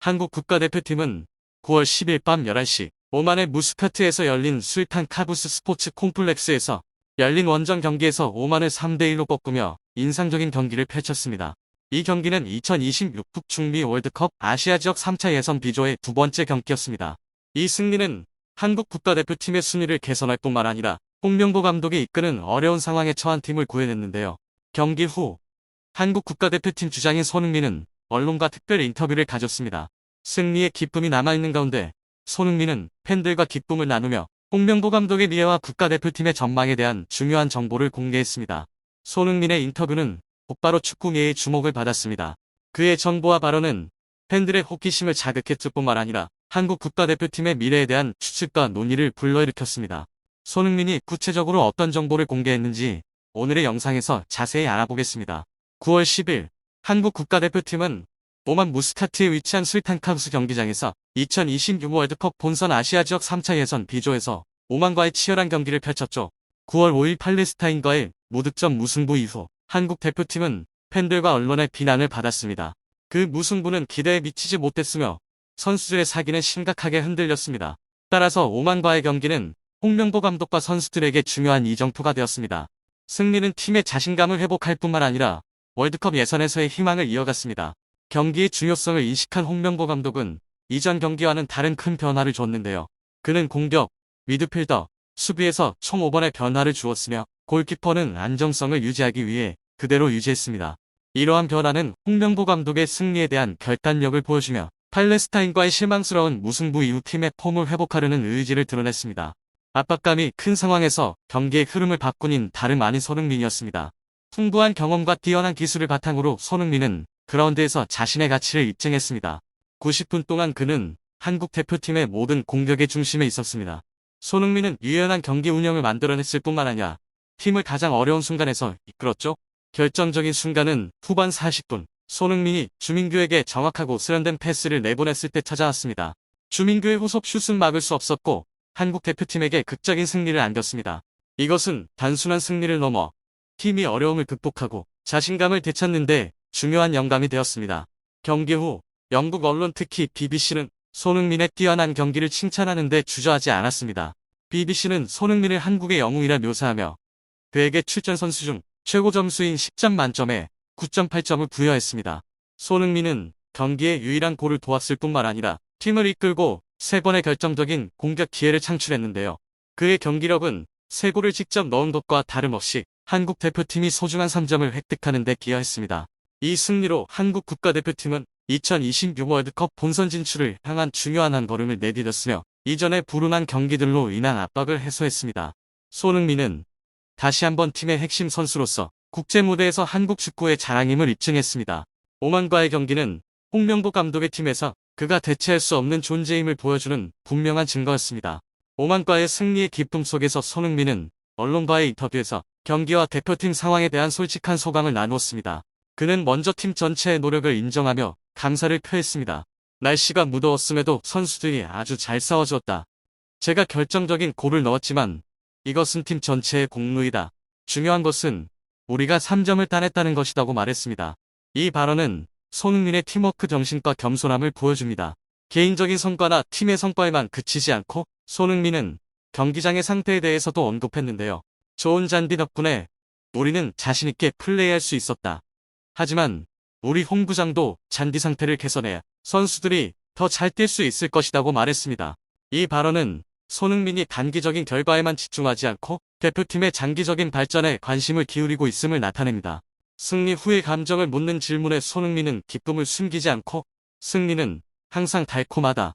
한국 국가대표팀은 9월 10일 밤 11시 오만의 무스카트에서 열린 술탄 카부스 스포츠 콤플렉스에서 열린 원정 경기에서 오만을 3대1로 꺾으며 인상적인 경기를 펼쳤습니다. 이 경기는 2026 북중미 월드컵 아시아 지역 3차 예선 B조의 두 번째 경기였습니다. 이 승리는 한국 국가대표팀의 순위를 개선할 뿐만 아니라 홍명보 감독이 이끄는 어려운 상황에 처한 팀을 구해냈는데요. 경기 후 한국 국가대표팀 주장인 손흥민은 언론과 특별 인터뷰를 가졌습니다. 승리의 기쁨이 남아있는 가운데 손흥민은 팬들과 기쁨을 나누며 홍명보 감독의 미래와 국가대표팀의 전망에 대한 중요한 정보를 공개했습니다. 손흥민의 인터뷰는 곧바로 축구계의 주목을 받았습니다. 그의 정보와 발언은 팬들의 호기심을 자극했을 뿐만 아니라 한국 국가대표팀의 미래에 대한 추측과 논의를 불러일으켰습니다. 손흥민이 구체적으로 어떤 정보를 공개했는지 오늘의 영상에서 자세히 알아보겠습니다. 9월 10일 한국 국가대표팀은 오만 무스카트에 위치한 술탄 카부스 경기장에서 2026 월드컵 본선 아시아 지역 3차 예선 B조에서 오만과의 치열한 경기를 펼쳤죠. 9월 5일 팔레스타인과의 무득점 무승부 이후 한국 대표팀은 팬들과 언론의 비난을 받았습니다. 그 무승부는 기대에 미치지 못했으며 선수들의 사기는 심각하게 흔들렸습니다. 따라서 오만과의 경기는 홍명보 감독과 선수들에게 중요한 이정표가 되었습니다. 승리는 팀의 자신감을 회복할 뿐만 아니라 월드컵 예선에서의 희망을 이어갔습니다. 경기의 중요성을 인식한 홍명보 감독은 이전 경기와는 다른 큰 변화를 줬는데요. 그는 공격, 미드필더, 수비에서 총 5번의 변화를 주었으며 골키퍼는 안정성을 유지하기 위해 그대로 유지했습니다. 이러한 변화는 홍명보 감독의 승리에 대한 결단력을 보여주며 팔레스타인과의 실망스러운 무승부 이후 팀의 폼을 회복하려는 의지를 드러냈습니다. 압박감이 큰 상황에서 경기의 흐름을 바꾸는 다름 아닌 손흥민이었습니다. 풍부한 경험과 뛰어난 기술을 바탕으로 손흥민은 그라운드에서 자신의 가치를 입증했습니다. 90분 동안 그는 한국 대표팀의 모든 공격의 중심에 있었습니다. 손흥민은 유연한 경기 운영을 만들어냈을 뿐만 아니라 팀을 가장 어려운 순간에서 이끌었죠. 결정적인 순간은 후반 40분 손흥민이 주민규에게 정확하고 세련된 패스를 내보냈을 때 찾아왔습니다. 주민규의 후속 슛은 막을 수 없었고 한국 대표팀에게 극적인 승리를 안겼습니다. 이것은 단순한 승리를 넘어 팀이 어려움을 극복하고 자신감을 되찾는 데 중요한 영감이 되었습니다. 경기 후 영국 언론 특히 BBC는 손흥민의 뛰어난 경기를 칭찬하는 데 주저하지 않았습니다. BBC는 손흥민을 한국의 영웅이라 묘사하며 그에게 출전 선수 중 최고 점수인 10점 만점에 9.8점을 부여했습니다. 손흥민은 경기에 유일한 골을 도왔을 뿐만 아니라 팀을 이끌고 3번의 결정적인 공격 기회를 창출했는데요. 그의 경기력은 3골을 직접 넣은 것과 다름없이 한국 대표팀이 소중한 3점을 획득하는 데 기여했습니다. 이 승리로 한국 국가대표팀은 2026 월드컵 본선 진출을 향한 중요한 한 걸음을 내디뎠으며 이전의 불운한 경기들로 인한 압박을 해소했습니다. 손흥민은 다시 한번 팀의 핵심 선수로서 국제 무대에서 한국 축구의 자랑임을 입증했습니다. 오만과의 경기는 홍명보 감독의 팀에서 그가 대체할 수 없는 존재임을 보여주는 분명한 증거였습니다. 오만과의 승리의 기쁨 속에서 손흥민은 언론과의 인터뷰에서 경기와 대표팀 상황에 대한 솔직한 소감을 나누었습니다. 그는 먼저 팀 전체의 노력을 인정하며 감사를 표했습니다. 날씨가 무더웠음에도 선수들이 아주 잘 싸워주었다. 제가 결정적인 골을 넣었지만 이것은 팀 전체의 공로이다. 중요한 것은 우리가 3점을 따냈다는 것이라고 말했습니다. 이 발언은 손흥민의 팀워크 정신과 겸손함을 보여줍니다. 개인적인 성과나 팀의 성과에만 그치지 않고 손흥민은 경기장의 상태에 대해서도 언급했는데요. 좋은 잔디 덕분에 우리는 자신있게 플레이할 수 있었다. 하지만 우리 홍 부장도 잔디 상태를 개선해야 선수들이 더 잘 뛸 수 있을 것이라고 말했습니다. 이 발언은 손흥민이 단기적인 결과에만 집중하지 않고 대표팀의 장기적인 발전에 관심을 기울이고 있음을 나타냅니다. 승리 후의 감정을 묻는 질문에 손흥민은 기쁨을 숨기지 않고 승리는 항상 달콤하다.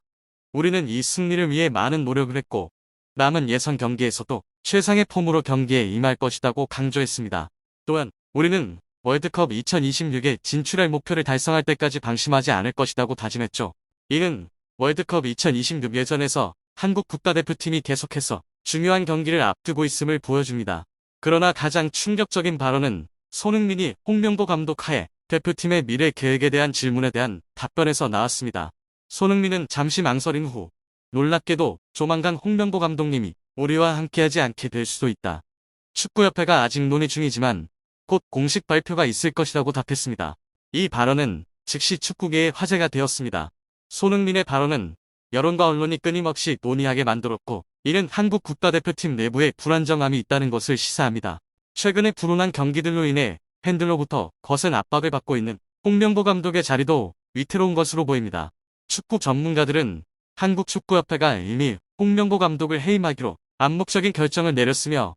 우리는 이 승리를 위해 많은 노력을 했고 남은 예선 경기에서도 최상의 폼으로 경기에 임할 것이라고 강조했습니다. 또한 우리는 월드컵 2026에 진출할 목표를 달성할 때까지 방심하지 않을 것이라고 다짐했죠. 이는 월드컵 2026 예선에서 한국 국가대표팀이 계속해서 중요한 경기를 앞두고 있음을 보여줍니다. 그러나 가장 충격적인 발언은 손흥민이 홍명보 감독 하에 대표팀의 미래 계획에 대한 질문에 대한 답변에서 나왔습니다. 손흥민은 잠시 망설인 후 놀랍게도 조만간 홍명보 감독님이 우리와 함께하지 않게 될 수도 있다. 축구협회가 아직 논의 중이지만 곧 공식 발표가 있을 것이라고 답했습니다. 이 발언은 즉시 축구계의 화제가 되었습니다. 손흥민의 발언은 여론과 언론이 끊임없이 논의하게 만들었고, 이는 한국 국가대표팀 내부에 불안정함이 있다는 것을 시사합니다. 최근에 불운한 경기들로 인해 팬들로부터 거센 압박을 받고 있는 홍명보 감독의 자리도 위태로운 것으로 보입니다. 축구 전문가들은 한국축구협회가 이미 홍명보 감독을 해임하기로 암묵적인 결정을 내렸으며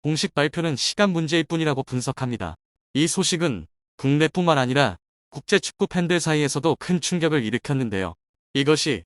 공식 발표는 시간 문제일 뿐이라고 분석합니다. 이 소식은 국내뿐만 아니라 국제 축구 팬들 사이에서도 큰 충격을 일으켰는데요. 이것이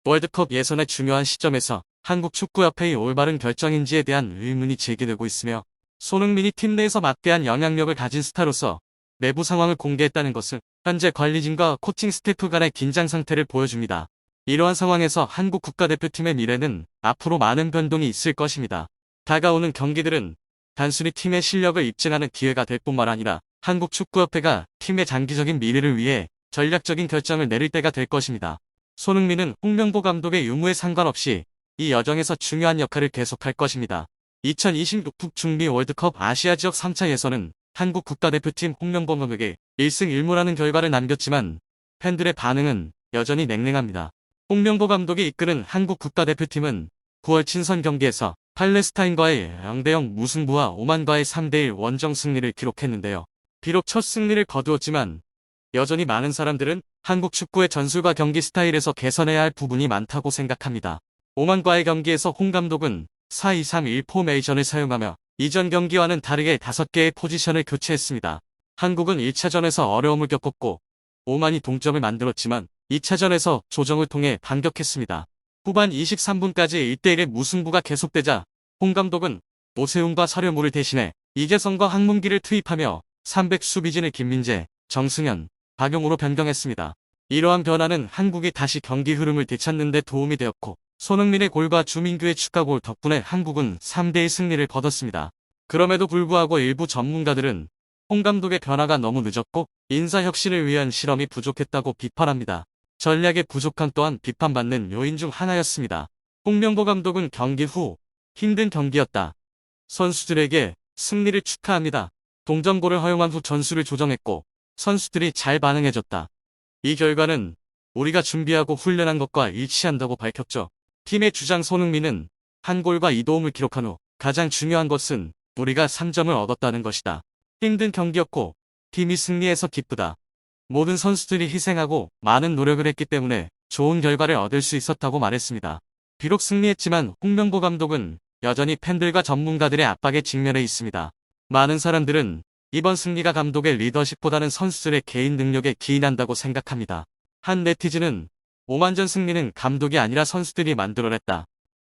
월드컵 예선의 중요한 시점에서 한국축구협회의 올바른 결정인지에 대한 의문이 제기되고 있으며, 손흥민이 팀 내에서 막대한 영향력을 가진 스타로서 내부 상황을 공개했다는 것은 현재 관리진과 코칭 스태프 간의 긴장 상태를 보여줍니다. 이러한 상황에서 한국 국가대표팀의 미래는 앞으로 많은 변동이 있을 것입니다. 다가오는 경기들은 단순히 팀의 실력을 입증하는 기회가 될 뿐만 아니라 한국축구협회가 팀의 장기적인 미래를 위해 전략적인 결정을 내릴 때가 될 것입니다. 손흥민은 홍명보 감독의 유무에 상관없이 이 여정에서 중요한 역할을 계속할 것입니다. 2026 북중미 월드컵 아시아 지역 3차 예선은 한국 국가대표팀 홍명보 감독에게 1승 1무라는 결과를 남겼지만 팬들의 반응은 여전히 냉랭합니다. 홍명보 감독이 이끄는 한국 국가대표팀은 9월 친선 경기에서 팔레스타인과의 0대0 무승부와 오만과의 3대1 원정 승리를 기록했는데요. 비록 첫 승리를 거두었지만 여전히 많은 사람들은 한국 축구의 전술과 경기 스타일에서 개선해야 할 부분이 많다고 생각합니다. 오만과의 경기에서 홍 감독은 4-2-3-1 포메이션을 사용하며 이전 경기와는 다르게 5개의 포지션을 교체했습니다. 한국은 1차전에서 어려움을 겪었고 오만이 동점을 만들었지만 2차전에서 조정을 통해 반격했습니다. 후반 23분까지 1대1의 무승부가 계속되자 홍 감독은 오세훈과 서려무를 대신해 이재성과 황문기를 투입하며 300 수비진을 김민재, 정승현, 박용우로 변경했습니다. 이러한 변화는 한국이 다시 경기 흐름을 되찾는 데 도움이 되었고, 손흥민의 골과 주민규의 추가골 덕분에 한국은 3대1 승리를 거뒀습니다. 그럼에도 불구하고 일부 전문가들은 홍 감독의 변화가 너무 늦었고 인사혁신을 위한 실험이 부족했다고 비판합니다. 전략의 부족함 또한 비판받는 요인 중 하나였습니다. 홍명보 감독은 경기 후 힘든 경기였다. 선수들에게 승리를 축하합니다. 동점골을 허용한 후 전술을 조정했고 선수들이 잘 반응해줬다. 이 결과는 우리가 준비하고 훈련한 것과 일치한다고 밝혔죠. 팀의 주장 손흥민은 한 골과 2도움을 기록한 후 가장 중요한 것은 우리가 3점을 얻었다는 것이다. 힘든 경기였고 팀이 승리해서 기쁘다. 모든 선수들이 희생하고 많은 노력을 했기 때문에 좋은 결과를 얻을 수 있었다고 말했습니다. 비록 승리했지만 홍명보 감독은 여전히 팬들과 전문가들의 압박에 직면해 있습니다. 많은 사람들은 이번 승리가 감독의 리더십보다는 선수들의 개인 능력에 기인한다고 생각합니다. 한 네티즌은 오만전 승리는 감독이 아니라 선수들이 만들어냈다.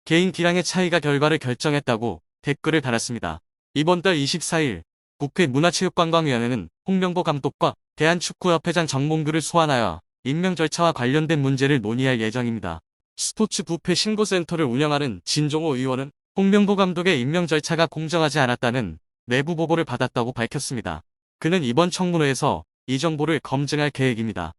개인 기량의 차이가 결과를 결정했다고 댓글을 달았습니다. 이번 달 24일 국회 문화체육관광위원회는 홍명보 감독과 대한축구협회장 정몽규를 소환하여 임명 절차와 관련된 문제를 논의할 예정입니다. 스포츠 부패 신고센터를 운영하는 진종호 의원은 홍명보 감독의 임명 절차가 공정하지 않았다는 내부 보고를 받았다고 밝혔습니다. 그는 이번 청문회에서 이 정보를 검증할 계획입니다.